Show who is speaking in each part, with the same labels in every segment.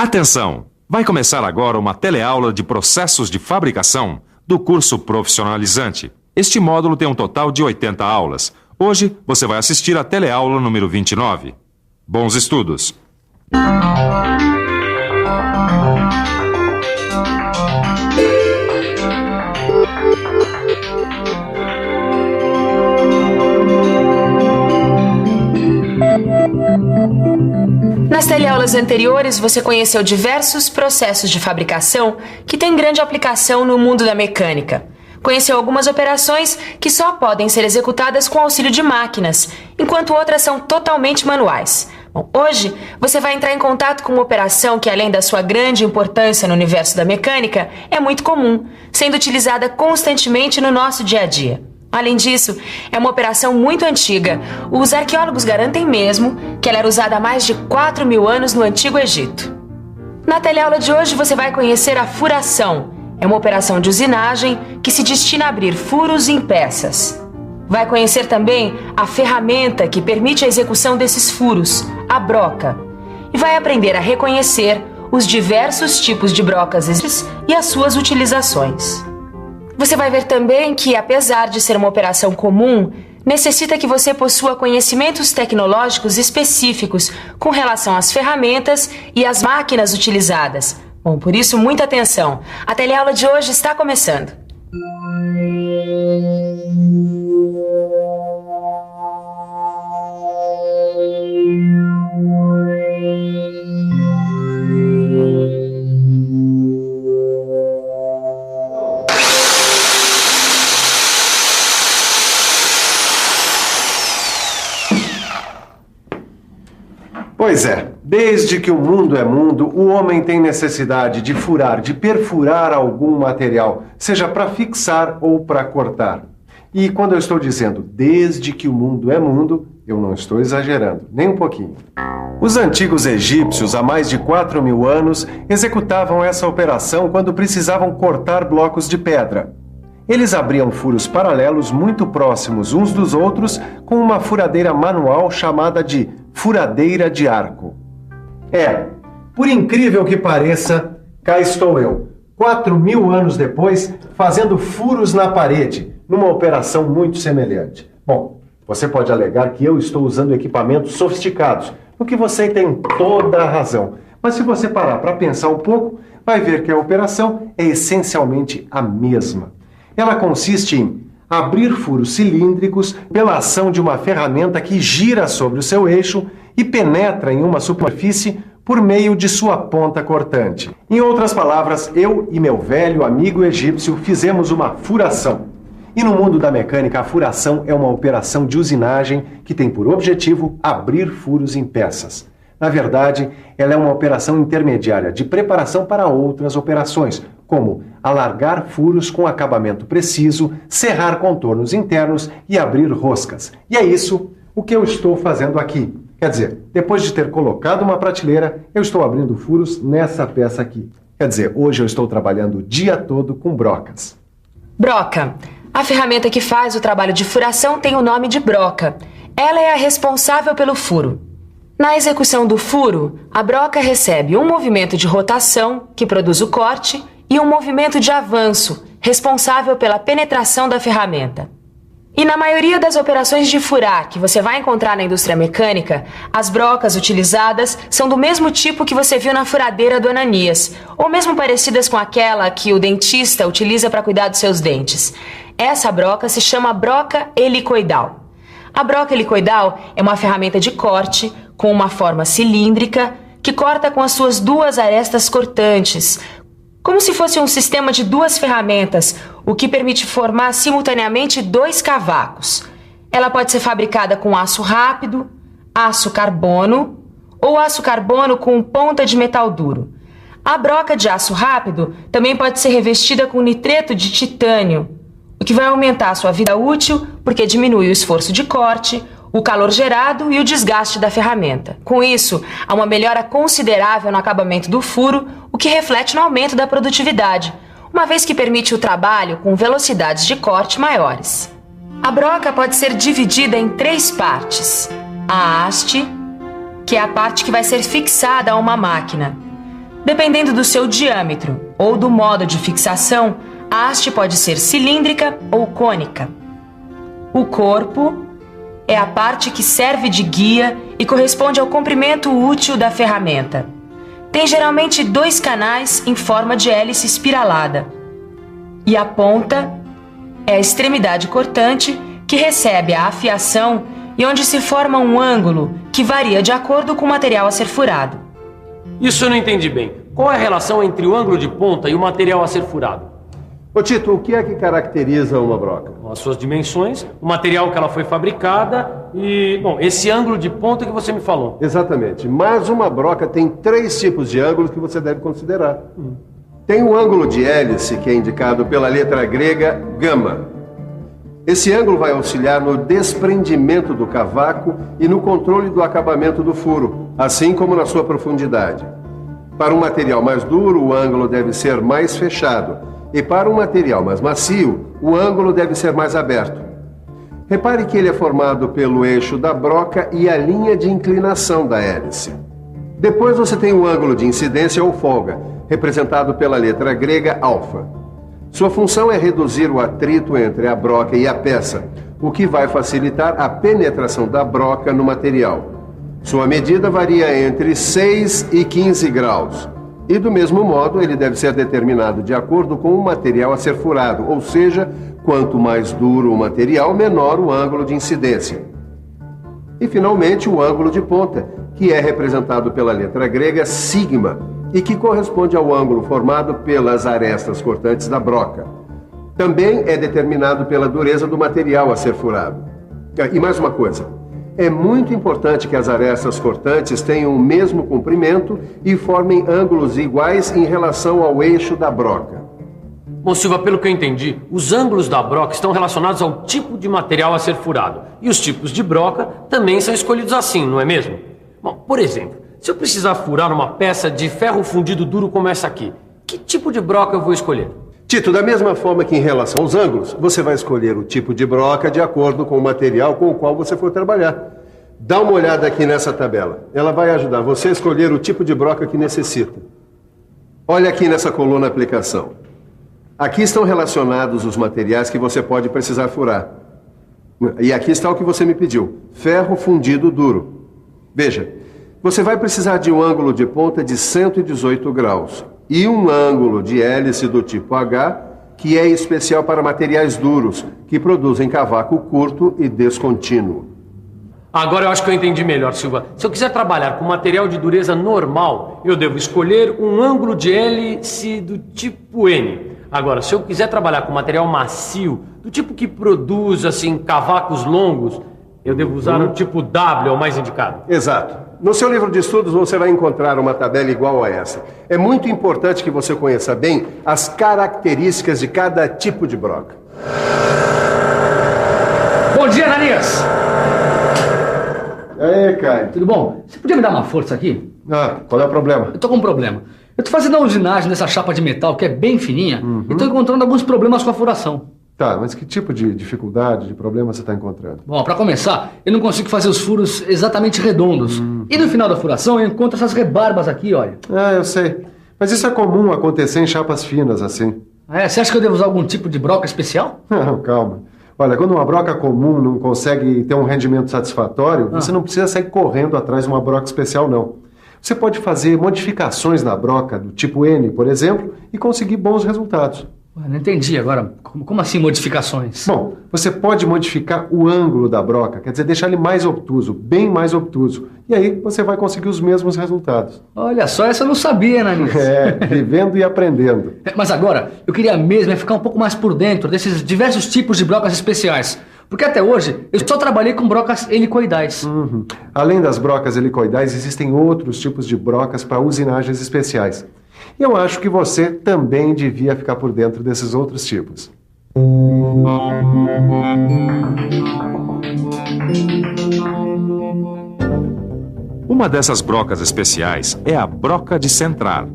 Speaker 1: Atenção! Vai começar agora uma teleaula de processos de fabricação do curso profissionalizante. Este módulo tem um total de 80 aulas. Hoje você vai assistir a teleaula número 29. Bons estudos!
Speaker 2: Nas teleaulas anteriores, você conheceu diversos processos de fabricação que têm grande aplicação no mundo da mecânica. Conheceu algumas operações que só podem ser executadas com auxílio de máquinas, enquanto outras são totalmente manuais. Bom, hoje você vai entrar em contato com uma operação que, além da sua grande importância no universo da mecânica, é muito comum, sendo utilizada constantemente no nosso dia a dia. Além disso, é uma operação muito antiga. Os arqueólogos garantem mesmo que ela era usada há mais de 4.000 anos no Antigo Egito. Na teleaula de hoje você vai conhecer a furação. É uma operação de usinagem que se destina a abrir furos em peças. Vai conhecer também a ferramenta que permite a execução desses furos, a broca. E vai aprender a reconhecer os diversos tipos de brocas e as suas utilizações. Você vai ver também que, apesar de ser uma operação comum, necessita que você possua conhecimentos tecnológicos específicos com relação às ferramentas e às máquinas utilizadas. Bom, por isso, muita atenção. A teleaula de hoje está começando.
Speaker 3: Pois é, desde que o mundo é mundo, o homem tem necessidade de furar, de perfurar algum material, seja para fixar ou para cortar. E quando eu estou dizendo desde que o mundo é mundo, eu não estou exagerando, nem um pouquinho. Os antigos egípcios, há mais de 4.000 anos, executavam essa operação quando precisavam cortar blocos de pedra. Eles abriam furos paralelos muito próximos uns dos outros com uma furadeira manual chamada de furadeira de arco. Por incrível que pareça, cá estou eu, 4.000 anos depois, fazendo furos na parede, numa operação muito semelhante. Bom, você pode alegar que eu estou usando equipamentos sofisticados, no que você tem toda a razão. Mas se você parar para pensar um pouco, vai ver que a operação é essencialmente a mesma. Ela consiste em abrir furos cilíndricos pela ação de uma ferramenta que gira sobre o seu eixo e penetra em uma superfície por meio de sua ponta cortante. Em outras palavras, eu e meu velho amigo egípcio fizemos uma furação. E no mundo da mecânica, a furação é uma operação de usinagem que tem por objetivo abrir furos em peças. Na verdade, ela é uma operação intermediária de preparação para outras operações, como alargar furos com acabamento preciso, serrar contornos internos e abrir roscas. E é isso o que eu estou fazendo aqui. Quer dizer, depois de ter colocado uma prateleira, eu estou abrindo furos nessa peça aqui. Quer dizer, hoje eu estou trabalhando o dia todo com brocas.
Speaker 2: Broca. A ferramenta que faz o trabalho de furação tem o nome de broca. Ela é a responsável pelo furo. Na execução do furo, a broca recebe um movimento de rotação, que produz o corte, e um movimento de avanço, responsável pela penetração da ferramenta. E na maioria das operações de furar que você vai encontrar na indústria mecânica, as brocas utilizadas são do mesmo tipo que você viu na furadeira do Ananias, ou mesmo parecidas com aquela que o dentista utiliza para cuidar dos seus dentes. Essa broca se chama broca helicoidal. A broca helicoidal é uma ferramenta de corte com uma forma cilíndrica que corta com as suas duas arestas cortantes, como se fosse um sistema de duas ferramentas, o que permite formar simultaneamente dois cavacos. Ela pode ser fabricada com aço rápido, aço carbono ou aço carbono com ponta de metal duro. A broca de aço rápido também pode ser revestida com nitreto de titânio, o que vai aumentar a sua vida útil porque diminui o esforço de corte, o calor gerado e o desgaste da ferramenta. Com isso, há uma melhora considerável no acabamento do furo, o que reflete no aumento da produtividade, uma vez que permite o trabalho com velocidades de corte maiores. A broca pode ser dividida em 3 partes. A haste, que é a parte que vai ser fixada a uma máquina. Dependendo do seu diâmetro ou do modo de fixação, a haste pode ser cilíndrica ou cônica. O corpo é a parte que serve de guia e corresponde ao comprimento útil da ferramenta. Tem geralmente 2 canais em forma de hélice espiralada. E a ponta é a extremidade cortante que recebe a afiação e onde se forma um ângulo que varia de acordo com o material a ser furado.
Speaker 4: Isso eu não entendi bem. Qual é a relação entre o ângulo de ponta e o material a ser furado?
Speaker 3: Ô Tito, o que é que caracteriza uma broca?
Speaker 4: As suas dimensões, o material que ela foi fabricada e, esse ângulo de ponta que você me falou.
Speaker 3: Exatamente. Mas uma broca tem 3 tipos de ângulos que você deve considerar. Tem o ângulo de hélice, que é indicado pela letra grega gama. Esse ângulo vai auxiliar no desprendimento do cavaco e no controle do acabamento do furo, assim como na sua profundidade. Para um material mais duro, o ângulo deve ser mais fechado. E para um material mais macio, o ângulo deve ser mais aberto. Repare que ele é formado pelo eixo da broca e a linha de inclinação da hélice. Depois você tem o ângulo de incidência ou folga, representado pela letra grega alfa. Sua função é reduzir o atrito entre a broca e a peça, o que vai facilitar a penetração da broca no material. Sua medida varia entre 6 e 15 graus. E do mesmo modo, ele deve ser determinado de acordo com o material a ser furado, ou seja, quanto mais duro o material, menor o ângulo de incidência. E finalmente o ângulo de ponta, que é representado pela letra grega sigma, e que corresponde ao ângulo formado pelas arestas cortantes da broca. Também é determinado pela dureza do material a ser furado. E mais uma coisa. É muito importante que as arestas cortantes tenham o mesmo comprimento e formem ângulos iguais em relação ao eixo da broca.
Speaker 4: Bom, Silva, pelo que eu entendi, os ângulos da broca estão relacionados ao tipo de material a ser furado. E os tipos de broca também são escolhidos assim, não é mesmo? Bom, por exemplo, se eu precisar furar uma peça de ferro fundido duro como essa aqui, que tipo de broca eu vou escolher?
Speaker 3: Tito, da mesma forma que em relação aos ângulos, você vai escolher o tipo de broca de acordo com o material com o qual você for trabalhar. Dá uma olhada aqui nessa tabela. Ela vai ajudar você a escolher o tipo de broca que necessita. Olha aqui nessa coluna aplicação. Aqui estão relacionados os materiais que você pode precisar furar. E aqui está o que você me pediu: ferro fundido duro. Veja, você vai precisar de um ângulo de ponta de 118 graus. E um ângulo de hélice do tipo H, que é especial para materiais duros, que produzem cavaco curto e descontínuo.
Speaker 4: Agora eu acho que eu entendi melhor, Silva. Se eu quiser trabalhar com material de dureza normal, eu devo escolher um ângulo de hélice do tipo N. Agora, se eu quiser trabalhar com material macio, do tipo que produz, cavacos longos, eu devo usar o tipo W, é o mais indicado.
Speaker 3: Exato. No seu livro de estudos você vai encontrar uma tabela igual a essa. É muito importante que você conheça bem as características de cada tipo de broca.
Speaker 5: Bom dia, Ananias!
Speaker 3: E aí, Caio?
Speaker 5: Tudo bom? Você podia me dar uma força aqui?
Speaker 3: Qual é o problema?
Speaker 5: Eu tô com um problema. Eu tô fazendo uma usinagem dessa chapa de metal que é bem fininha e tô encontrando alguns problemas com a furação.
Speaker 3: Tá, mas que tipo de dificuldade, de problema você está encontrando?
Speaker 5: Bom, pra começar, eu não consigo fazer os furos exatamente redondos. E no final da furação eu encontro essas rebarbas aqui, olha.
Speaker 3: Eu sei. Mas isso é comum acontecer em chapas finas assim.
Speaker 5: Você acha que eu devo usar algum tipo de broca especial?
Speaker 3: Não, calma. Olha, quando uma broca comum não consegue ter um rendimento satisfatório, você não precisa sair correndo atrás de uma broca especial, não. Você pode fazer modificações na broca do tipo N, por exemplo, e conseguir bons resultados.
Speaker 5: Não entendi agora. Como assim modificações?
Speaker 3: Bom, você pode modificar o ângulo da broca, quer dizer, deixar ele mais obtuso, bem mais obtuso. E aí você vai conseguir os mesmos resultados.
Speaker 5: Olha só, essa eu não sabia, Ananias.
Speaker 3: Vivendo e aprendendo.
Speaker 5: Mas agora, eu queria mesmo ficar um pouco mais por dentro desses diversos tipos de brocas especiais. Porque até hoje eu só trabalhei com brocas helicoidais.
Speaker 3: Além das brocas helicoidais, existem outros tipos de brocas para usinagens especiais. E eu acho que você também devia ficar por dentro desses outros tipos.
Speaker 1: Uma dessas brocas especiais é a broca de centrar.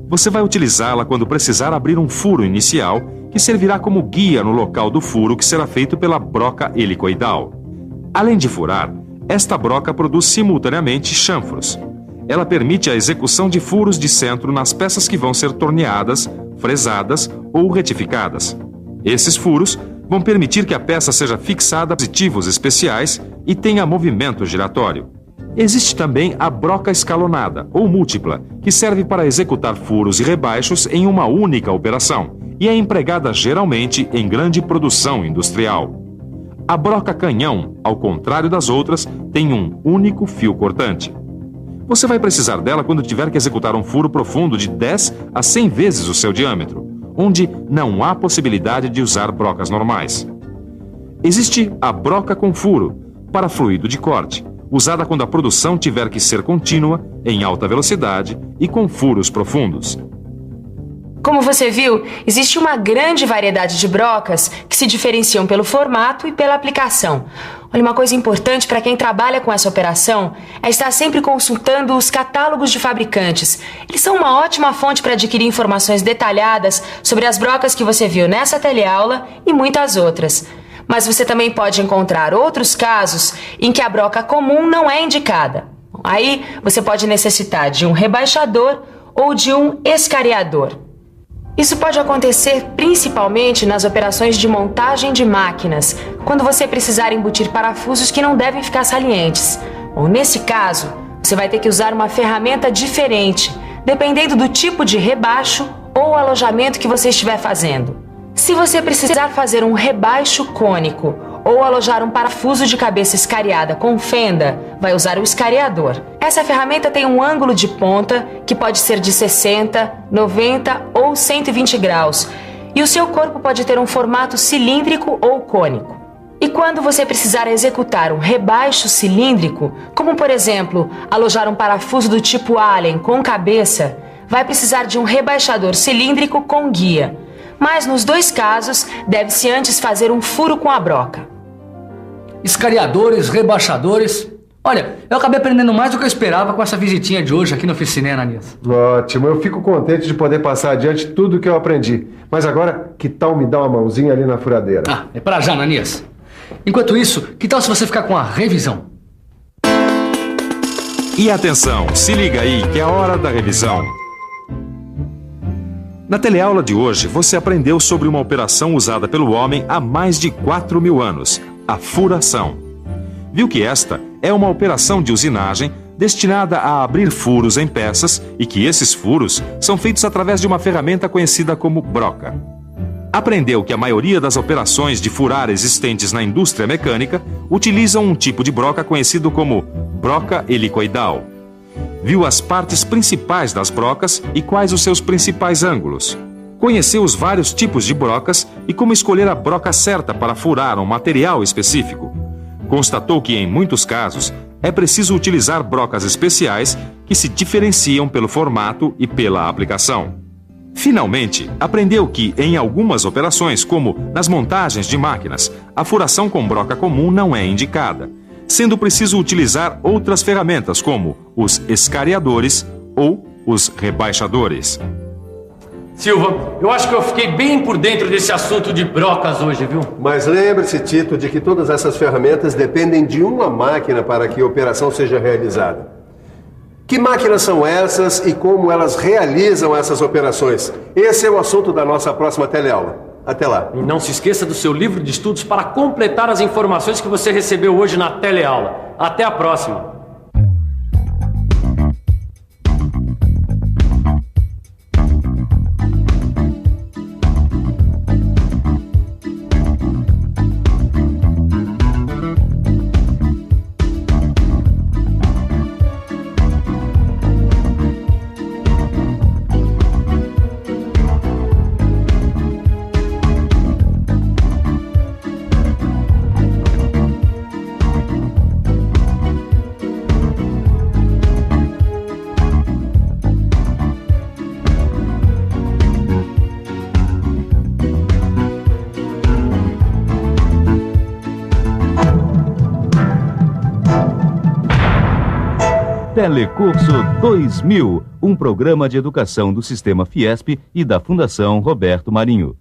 Speaker 1: Você vai utilizá-la quando precisar abrir um furo inicial, que servirá como guia no local do furo que será feito pela broca helicoidal. Além de furar, esta broca produz simultaneamente chanfros. Ela permite a execução de furos de centro nas peças que vão ser torneadas, fresadas ou retificadas. Esses furos vão permitir que a peça seja fixada a dispositivos especiais e tenha movimento giratório. Existe também a broca escalonada ou múltipla, que serve para executar furos e rebaixos em uma única operação e é empregada geralmente em grande produção industrial. A broca canhão, ao contrário das outras, tem um único fio cortante. Você vai precisar dela quando tiver que executar um furo profundo de 10 a 100 vezes o seu diâmetro, onde não há possibilidade de usar brocas normais. Existe a broca com furo, para fluido de corte, usada quando a produção tiver que ser contínua, em alta velocidade e com furos profundos.
Speaker 2: Como você viu, existe uma grande variedade de brocas que se diferenciam pelo formato e pela aplicação. Olha, uma coisa importante para quem trabalha com essa operação é estar sempre consultando os catálogos de fabricantes. Eles são uma ótima fonte para adquirir informações detalhadas sobre as brocas que você viu nessa teleaula e muitas outras. Mas você também pode encontrar outros casos em que a broca comum não é indicada. Aí você pode necessitar de um rebaixador ou de um escariador. Isso pode acontecer principalmente nas operações de montagem de máquinas, quando você precisar embutir parafusos que não devem ficar salientes. Ou nesse caso, você vai ter que usar uma ferramenta diferente, dependendo do tipo de rebaixo ou alojamento que você estiver fazendo. Se você precisar fazer um rebaixo cônico ou alojar um parafuso de cabeça escariada com fenda, vai usar o escariador. Essa ferramenta tem um ângulo de ponta que pode ser de 60, 90 ou 120 graus e o seu corpo pode ter um formato cilíndrico ou cônico. E quando você precisar executar um rebaixo cilíndrico, como por exemplo, alojar um parafuso do tipo Allen com cabeça, vai precisar de um rebaixador cilíndrico com guia. Mas nos dois casos, deve-se antes fazer um furo com a broca.
Speaker 5: Escariadores, rebaixadores. Olha, eu acabei aprendendo mais do que eu esperava com essa visitinha de hoje aqui na oficina, Ananias.
Speaker 3: Ótimo, eu fico contente de poder passar adiante tudo o que eu aprendi. Mas agora, que tal me dar uma mãozinha ali na furadeira?
Speaker 5: Ah, é pra já, Ananias. Enquanto isso, que tal se você ficar com a revisão?
Speaker 1: E atenção, se liga aí que é a hora da revisão. Na teleaula de hoje, você aprendeu sobre uma operação usada pelo homem há mais de 4.000 anos, a furação. Viu que esta é uma operação de usinagem destinada a abrir furos em peças e que esses furos são feitos através de uma ferramenta conhecida como broca. Aprendeu que a maioria das operações de furar existentes na indústria mecânica utilizam um tipo de broca conhecido como broca helicoidal. Viu as partes principais das brocas e quais os seus principais ângulos. Conheceu os vários tipos de brocas e como escolher a broca certa para furar um material específico. Constatou que, em muitos casos, é preciso utilizar brocas especiais que se diferenciam pelo formato e pela aplicação. Finalmente, aprendeu que, em algumas operações, como nas montagens de máquinas, a furação com broca comum não é indicada, sendo preciso utilizar outras ferramentas como os escariadores ou os rebaixadores.
Speaker 4: Silva, eu acho que eu fiquei bem por dentro desse assunto de brocas hoje, viu?
Speaker 3: Mas lembre-se, Tito, de que todas essas ferramentas dependem de uma máquina para que a operação seja realizada. Que máquinas são essas e como elas realizam essas operações? Esse é o assunto da nossa próxima teleaula. Até lá.
Speaker 4: E não se esqueça do seu livro de estudos para completar as informações que você recebeu hoje na teleaula. Até a próxima.
Speaker 6: Telecurso 2000, um programa de educação do Sistema Fiesp e da Fundação Roberto Marinho.